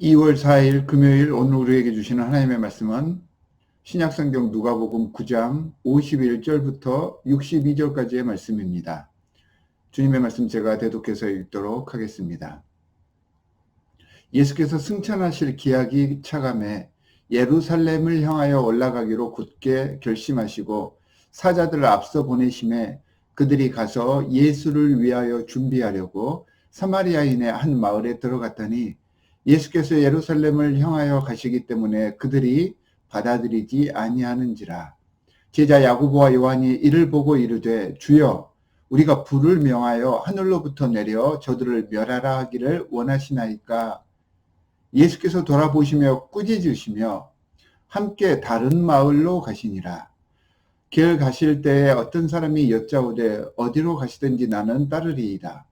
2월 4일 금요일 오늘 우리에게 주시는 하나님의 말씀은 신약성경 누가복음 9장 51절부터 62절까지의 말씀입니다. 주님의 말씀 제가 대독해서 읽도록 하겠습니다. 예수께서 승천하실 기약이 차감해 예루살렘을 향하여 올라가기로 굳게 결심하시고 사자들을 앞서 보내심에 그들이 가서 예수를 위하여 준비하려고 사마리아인의 한 마을에 들어갔더니 예수께서 예루살렘을 향하여 가시기 때문에 그들이 받아들이지 아니하는지라. 제자 야고보와 요한이 이를 보고 이르되 주여 우리가 불을 명하여 하늘로부터 내려 저들을 멸하라 하기를 원하시나이까. 예수께서 돌아보시며 꾸짖으시며 함께 다른 마을로 가시니라. 길 가실 때에 어떤 사람이 여짜오되 어디로 가시든지 나는 따르리이다.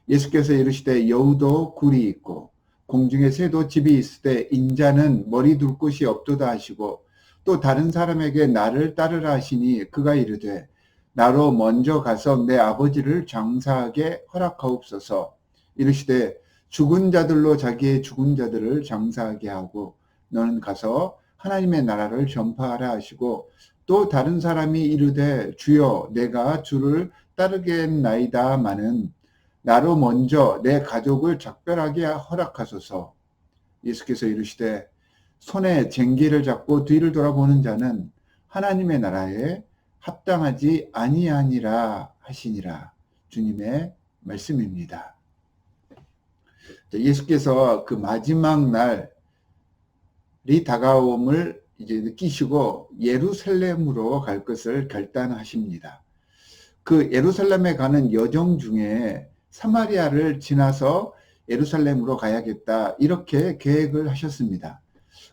예수께서 이르시되 여우도 굴이 있고 공중에 새도 집이 있으되 인자는 머리 둘 곳이 없도다 하시고 또 다른 사람에게 나를 따르라 하시니 그가 이르되 나로 먼저 가서 내 아버지를 장사하게 허락하옵소서. 이르시되 죽은 자들로 자기의 죽은 자들을 장사하게 하고 너는 가서 하나님의 나라를 전파하라 하시고 또 다른 사람이 이르되 주여 내가 주를 따르겠나이다마는 나로 먼저 내 가족을 작별하게 허락하소서. 예수께서 이르시되 손에 쟁기를 잡고 뒤를 돌아보는 자는 하나님의 나라에 합당하지 아니하니라 하시니라. 주님의 말씀입니다. 예수께서 그 마지막 날이 다가옴을 이제 느끼시고 예루살렘으로 갈 것을 결단하십니다. 그 예루살렘에 가는 여정 중에 사마리아를 지나서 예루살렘으로 가야겠다 이렇게 계획을 하셨습니다.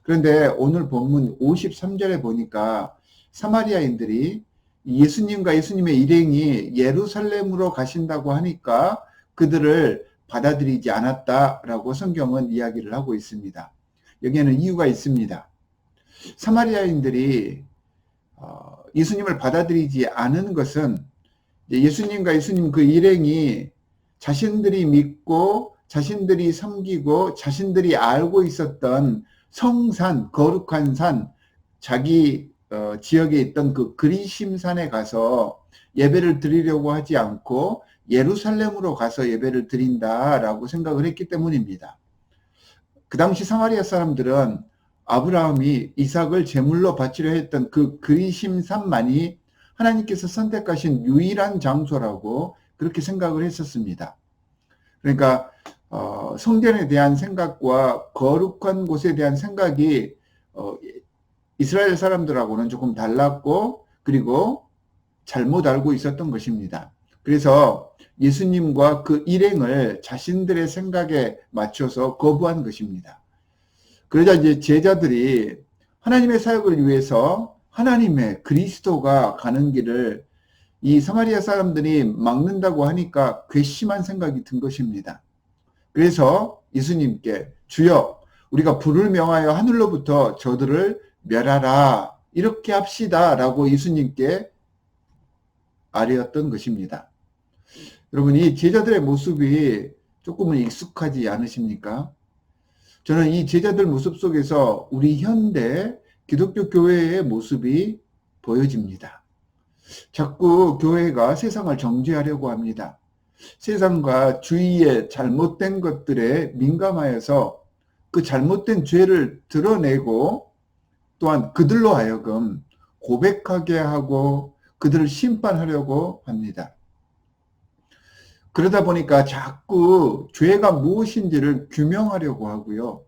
그런데 오늘 본문 53절에 보니까 사마리아인들이 예수님과 예수님의 일행이 예루살렘으로 가신다고 하니까 그들을 받아들이지 않았다라고 성경은 이야기를 하고 있습니다. 여기에는 이유가 있습니다. 사마리아인들이 예수님을 받아들이지 않은 것은 예수님과 예수님 그 일행이 자신들이 믿고 자신들이 섬기고 자신들이 알고 있었던 성산, 거룩한 산, 자기 지역에 있던 그 그리심산에 가서 예배를 드리려고 하지 않고 예루살렘으로 가서 예배를 드린다라고 생각을 했기 때문입니다. 그 당시 사마리아 사람들은 아브라함이 이삭을 제물로 바치려 했던 그 그리심산만이 하나님께서 선택하신 유일한 장소라고 그렇게 생각을 했었습니다. 그러니까 성전에 대한 생각과 거룩한 곳에 대한 생각이 이스라엘 사람들하고는 조금 달랐고 그리고 잘못 알고 있었던 것입니다. 그래서 예수님과 그 일행을 자신들의 생각에 맞춰서 거부한 것입니다. 그러자 이제 제자들이 하나님의 사역을 위해서 하나님의 그리스도가 가는 길을 이 사마리아 사람들이 막는다고 하니까 괘씸한 생각이 든 것입니다. 그래서 예수님께 주여 우리가 불을 명하여 하늘로부터 저들을 멸하라 이렇게 합시다 라고 예수님께 아뢰었던 것입니다. 여러분 이 제자들의 모습이 조금은 익숙하지 않으십니까? 저는 이 제자들 모습 속에서 우리 현대 기독교 교회의 모습이 보여집니다. 자꾸 교회가 세상을 정죄하려고 합니다. 세상과 주위의 잘못된 것들에 민감하여서 그 잘못된 죄를 드러내고 또한 그들로 하여금 고백하게 하고 그들을 심판하려고 합니다. 그러다 보니까 자꾸 죄가 무엇인지를 규명하려고 하고요.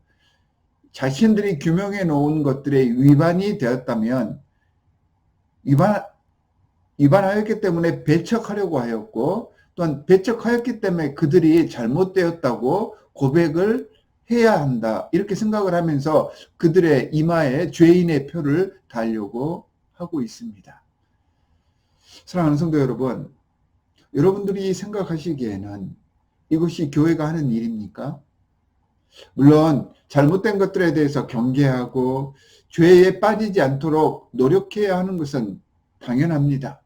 자신들이 규명해 놓은 것들의 위반이 되었다면 위반하였기 때문에 배척하려고 하였고 또한 배척하였기 때문에 그들이 잘못되었다고 고백을 해야 한다. 이렇게 생각을 하면서 그들의 이마에 죄인의 표를 달려고 하고 있습니다. 사랑하는 성도 여러분, 여러분들이 생각하시기에는 이것이 교회가 하는 일입니까? 물론 잘못된 것들에 대해서 경계하고 죄에 빠지지 않도록 노력해야 하는 것은 당연합니다.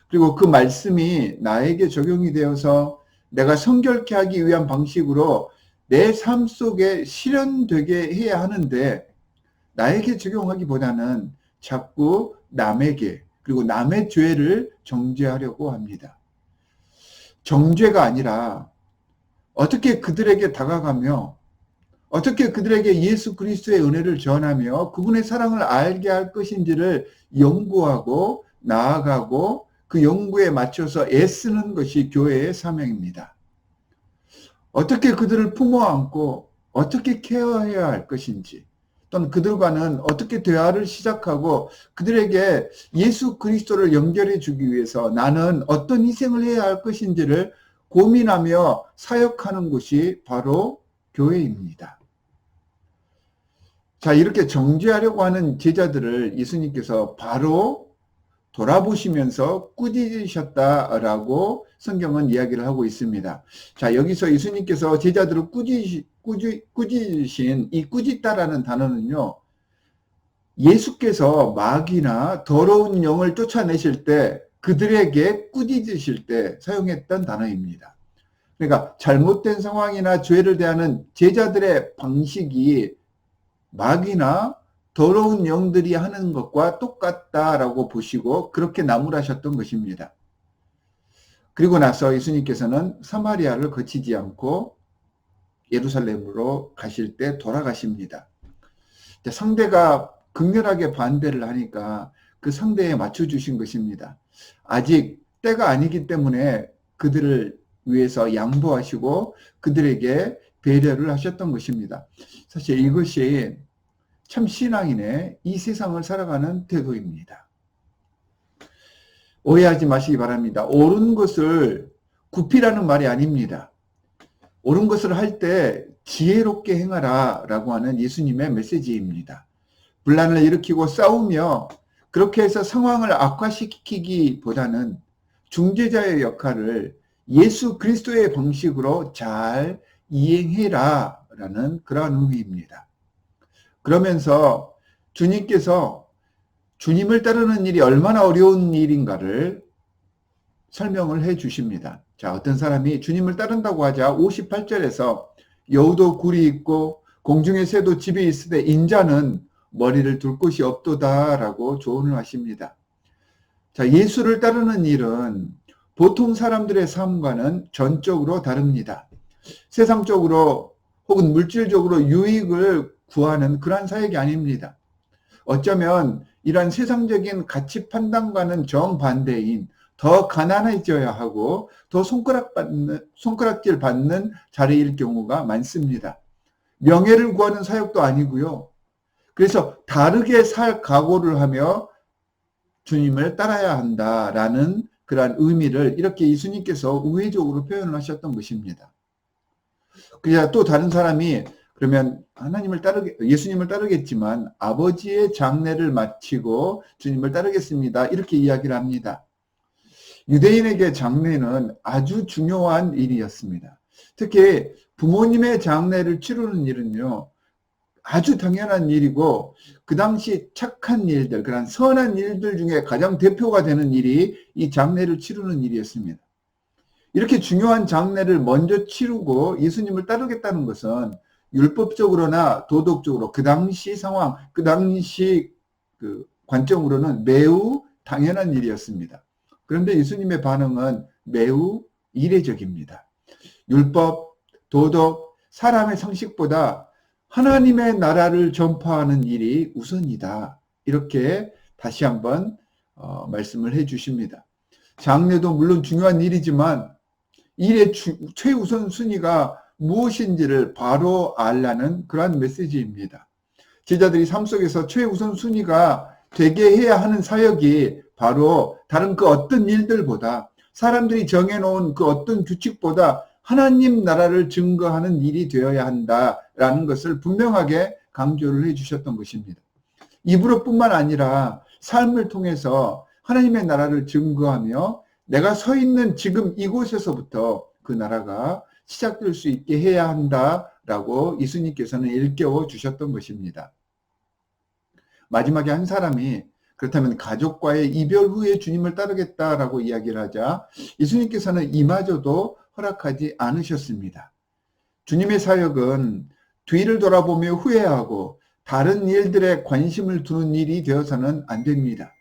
그리고 그 말씀이 나에게 적용이 되어서 내가 성결케 하기 위한 방식으로 내 삶 속에 실현되게 해야 하는데 나에게 적용하기보다는 자꾸 남에게 그리고 남의 죄를 정죄하려고 합니다. 정죄가 아니라 어떻게 그들에게 다가가며 어떻게 그들에게 예수 그리스도의 은혜를 전하며 그분의 사랑을 알게 할 것인지를 연구하고 나아가고 그 연구에 맞춰서 애쓰는 것이 교회의 사명입니다. 어떻게 그들을 품어 안고 어떻게 케어해야 할 것인지 또는 그들과는 어떻게 대화를 시작하고 그들에게 예수 그리스도를 연결해 주기 위해서 나는 어떤 희생을 해야 할 것인지를 고민하며 사역하는 것이 바로 교회입니다. 자, 이렇게 정죄하려고 하는 제자들을 예수님께서 바로 돌아보시면서 꾸짖으셨다라고 성경은 이야기를 하고 있습니다. 자, 여기서 예수님께서 제자들을 꾸짖으신 이 꾸짖다라는 단어는요, 예수께서 마귀나 더러운 영을 쫓아내실 때 그들에게 꾸짖으실 때 사용했던 단어입니다. 그러니까 잘못된 상황이나 죄를 대하는 제자들의 방식이 마귀나 더러운 영들이 하는 것과 똑같다라고 보시고 그렇게 나무라셨던 것입니다. 그리고 나서 예수님께서는 사마리아를 거치지 않고 예루살렘으로 가실 때 돌아가십니다. 상대가 극렬하게 반대를 하니까 그 상대에 맞춰주신 것입니다. 아직 때가 아니기 때문에 그들을 위해서 양보하시고 그들에게 배려를 하셨던 것입니다. 사실 이것이 참 신앙인의 이 세상을 살아가는 태도입니다. 오해하지 마시기 바랍니다. 옳은 것을 구피라는 말이 아닙니다. 옳은 것을 할 때 지혜롭게 행하라 라고 하는 예수님의 메시지입니다. 분란을 일으키고 싸우며 그렇게 해서 상황을 악화시키기보다는 중재자의 역할을 예수 그리스도의 방식으로 잘 이행해라 라는 그러한 의미입니다. 그러면서 주님께서 주님을 따르는 일이 얼마나 어려운 일인가를 설명을 해 주십니다. 자, 어떤 사람이 주님을 따른다고 하자 58절에서 여우도 굴이 있고 공중의 새도 집이 있으되 인자는 머리를 둘 곳이 없도다라고 조언을 하십니다. 자, 예수를 따르는 일은 보통 사람들의 삶과는 전적으로 다릅니다. 세상적으로 혹은 물질적으로 유익을 구하는 그러한 사역이 아닙니다. 어쩌면 이러한 세상적인 가치 판단과는 정반대인 더 가난해져야 하고 더 손가락질 받는 자리일 경우가 많습니다. 명예를 구하는 사역도 아니고요. 그래서 다르게 살 각오를 하며 주님을 따라야 한다라는 그러한 의미를 이렇게 예수님께서 우회적으로 표현을 하셨던 것입니다. 그래야 또 다른 사람이 그러면 예수님을 따르겠지만 아버지의 장례를 마치고 주님을 따르겠습니다. 이렇게 이야기를 합니다. 유대인에게 장례는 아주 중요한 일이었습니다. 특히 부모님의 장례를 치르는 일은요, 아주 당연한 일이고 그 당시 착한 일들, 그런 선한 일들 중에 가장 대표가 되는 일이 이 장례를 치르는 일이었습니다. 이렇게 중요한 장례를 먼저 치르고 예수님을 따르겠다는 것은 율법적으로나 도덕적으로 그 당시 상황, 그 당시 그 관점으로는 매우 당연한 일이었습니다. 그런데 예수님의 반응은 매우 이례적입니다. 율법, 도덕, 사람의 상식보다 하나님의 나라를 전파하는 일이 우선이다. 이렇게 다시 한번 말씀을 해 주십니다. 장례도 물론 중요한 일이지만 일의 최우선 순위가 무엇인지를 바로 알라는 그러한 메시지입니다. 제자들이 삶 속에서 최우선 순위가 되게 해야 하는 사역이 바로 다른 그 어떤 일들보다 사람들이 정해놓은 그 어떤 규칙보다 하나님 나라를 증거하는 일이 되어야 한다라는 것을 분명하게 강조를 해 주셨던 것입니다. 입으로뿐만 아니라 삶을 통해서 하나님의 나라를 증거하며 내가 서 있는 지금 이곳에서부터 그 나라가 시작될 수 있게 해야 한다라고 예수님께서는 일깨워 주셨던 것입니다. 마지막에 한 사람이 그렇다면 가족과의 이별 후에 주님을 따르겠다라고 이야기를 하자 예수님께서는 이마저도 허락하지 않으셨습니다. 주님의 사역은 뒤를 돌아보며 후회하고 다른 일들에 관심을 두는 일이 되어서는 안 됩니다.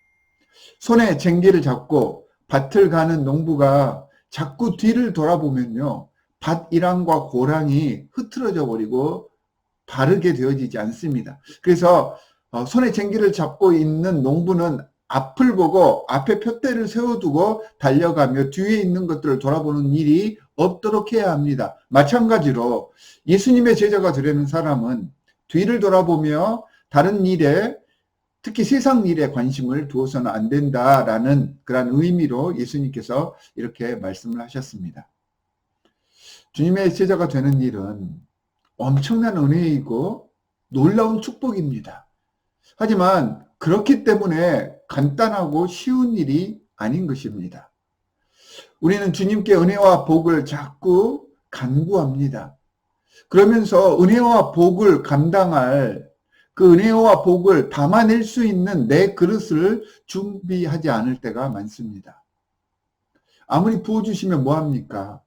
손에 쟁기를 잡고 밭을 가는 농부가 자꾸 뒤를 돌아보면요, 밭 일황과 고랑이 흐트러져 버리고 바르게 되어지지 않습니다. 그래서 손에 쟁기를 잡고 있는 농부는 앞을 보고 앞에 푯대를 세워두고 달려가며 뒤에 있는 것들을 돌아보는 일이 없도록 해야 합니다. 마찬가지로 예수님의 제자가 되려는 사람은 뒤를 돌아보며 다른 일에, 특히 세상 일에 관심을 두어서는 안 된다라는 그런 의미로 예수님께서 이렇게 말씀을 하셨습니다. 주님의 제자가 되는 일은 엄청난 은혜이고 놀라운 축복입니다. 하지만 그렇기 때문에 간단하고 쉬운 일이 아닌 것입니다. 우리는 주님께 은혜와 복을 자꾸 간구합니다. 그러면서 은혜와 복을 감당할, 그 은혜와 복을 담아낼 수 있는 내 그릇을 준비하지 않을 때가 많습니다. 아무리 부어주시면 뭐합니까?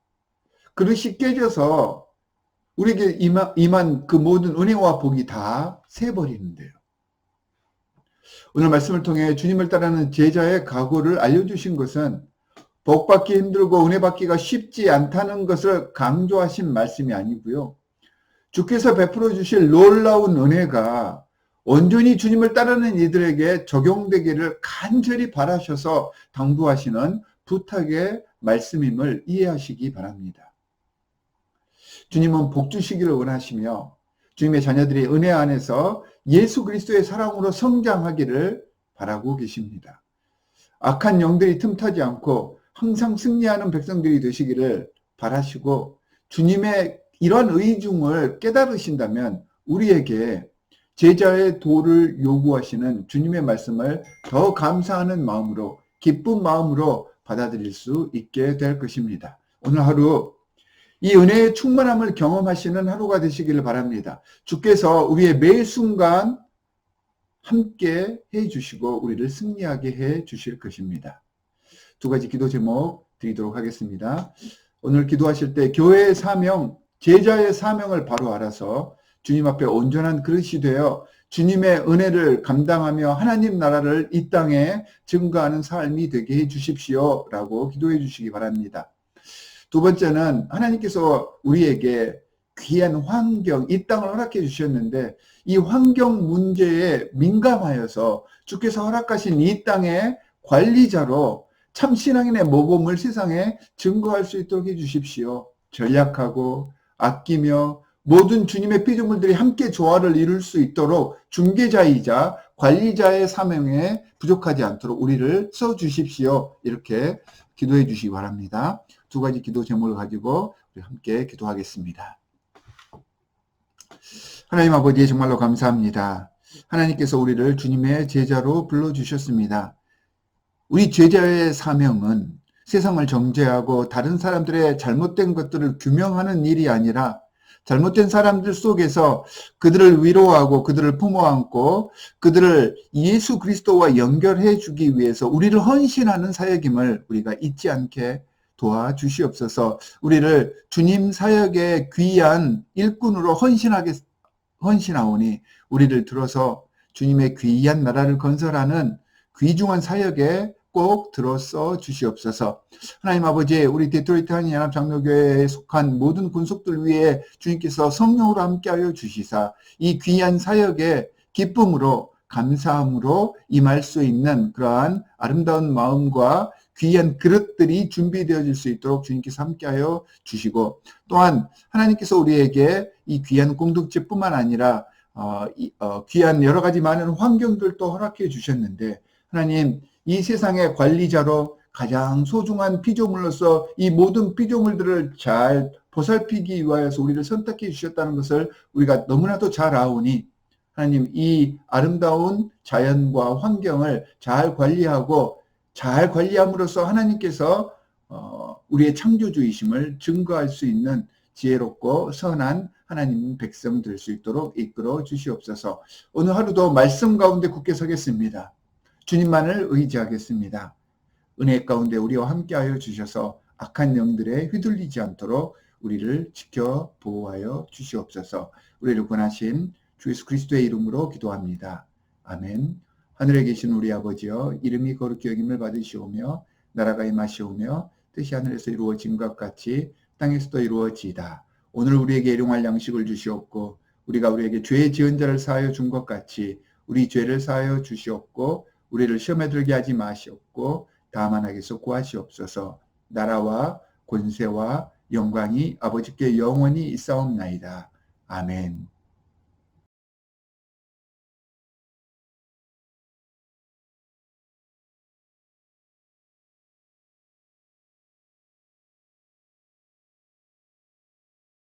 그릇이 깨져서 우리에게 임한 그 모든 은혜와 복이 다 새버리는데요. 오늘 말씀을 통해 주님을 따르는 제자의 각오를 알려주신 것은 복받기 힘들고 은혜 받기가 쉽지 않다는 것을 강조하신 말씀이 아니고요. 주께서 베풀어 주실 놀라운 은혜가 온전히 주님을 따르는 이들에게 적용되기를 간절히 바라셔서 당부하시는 부탁의 말씀임을 이해하시기 바랍니다. 주님은 복 주시기를 원하시며 주님의 자녀들이 은혜 안에서 예수 그리스도의 사랑으로 성장하기를 바라고 계십니다. 악한 영들이 틈타지 않고 항상 승리하는 백성들이 되시기를 바라시고, 주님의 이러한 의중을 깨달으신다면 우리에게 제자의 도를 요구하시는 주님의 말씀을 더 감사하는 마음으로, 기쁜 마음으로 받아들일 수 있게 될 것입니다. 오늘 하루 이 은혜의 충만함을 경험하시는 하루가 되시기를 바랍니다. 주께서 우리의 매 순간 함께 해 주시고 우리를 승리하게 해 주실 것입니다. 두 가지 기도 제목 드리도록 하겠습니다. 오늘 기도하실 때 교회의 사명, 제자의 사명을 바로 알아서 주님 앞에 온전한 그릇이 되어 주님의 은혜를 감당하며 하나님 나라를 이 땅에 증거하는 삶이 되게 해 주십시오 라고 기도해 주시기 바랍니다. 두 번째는 하나님께서 우리에게 귀한 환경, 이 땅을 허락해 주셨는데 이 환경 문제에 민감하여서 주께서 허락하신 이 땅의 관리자로 참 신앙인의 모범을 세상에 증거할 수 있도록 해 주십시오. 전략하고 아끼며 모든 주님의 피조물들이 함께 조화를 이룰 수 있도록 중개자이자 관리자의 사명에 부족하지 않도록 우리를 써주십시오. 이렇게 기도해 주시기 바랍니다. 두 가지 기도 제목을 가지고 우리 함께 기도하겠습니다. 하나님 아버지, 정말로 감사합니다. 하나님께서 우리를 주님의 제자로 불러주셨습니다. 우리 제자의 사명은 세상을 정죄하고 다른 사람들의 잘못된 것들을 규명하는 일이 아니라 잘못된 사람들 속에서 그들을 위로하고 그들을 품어안고 그들을 예수 그리스도와 연결해 주기 위해서 우리를 헌신하는 사역임을 우리가 잊지 않게 도와주시옵소서. 우리를 주님 사역의 귀한 일꾼으로 헌신하오니 우리를 들어서 주님의 귀한 나라를 건설하는 귀중한 사역에 꼭 들어서 주시옵소서. 하나님 아버지, 우리 디트로이트 한인연합장로교회에 속한 모든 군속들 위에 주님께서 성령으로 함께하여 주시사 이 귀한 사역에 기쁨으로 감사함으로 임할 수 있는 그러한 아름다운 마음과 귀한 그릇들이 준비되어질 수 있도록 주님께서 함께하여 주시고, 또한 하나님께서 우리에게 이 귀한 공동체뿐만 아니라 귀한 여러 가지 많은 환경들도 허락해 주셨는데, 하나님 이 세상의 관리자로 가장 소중한 피조물로서 이 모든 피조물들을 잘 보살피기 위하여서 우리를 선택해 주셨다는 것을 우리가 너무나도 잘 아오니, 하나님 이 아름다운 자연과 환경을 잘 관리함으로써 하나님께서 우리의 창조주이심을 증거할 수 있는 지혜롭고 선한 하나님 백성 될 수 있도록 이끌어 주시옵소서. 오늘 하루도 말씀 가운데 굳게 서겠습니다. 주님만을 의지하겠습니다. 은혜 가운데 우리와 함께하여 주셔서 악한 영들에 휘둘리지 않도록 우리를 지켜 보호하여 주시옵소서. 우리를 구원하신 주 예수 그리스도의 이름으로 기도합니다. 아멘. 하늘에 계신 우리 아버지여, 이름이 거룩히 여김을 받으시오며 나라가 임하시오며 뜻이 하늘에서 이루어진 것 같이 땅에서도 이루어지이다. 오늘 우리에게 일용할 양식을 주시옵고 우리가 우리에게 죄 지은 자를 사하여 준 것 같이 우리 죄를 사하여 주시옵고 우리를 시험에 들게 하지 마시옵고 다만 악에서 구하시옵소서. 나라와 권세와 영광이 아버지께 영원히 있사옵나이다. 아멘.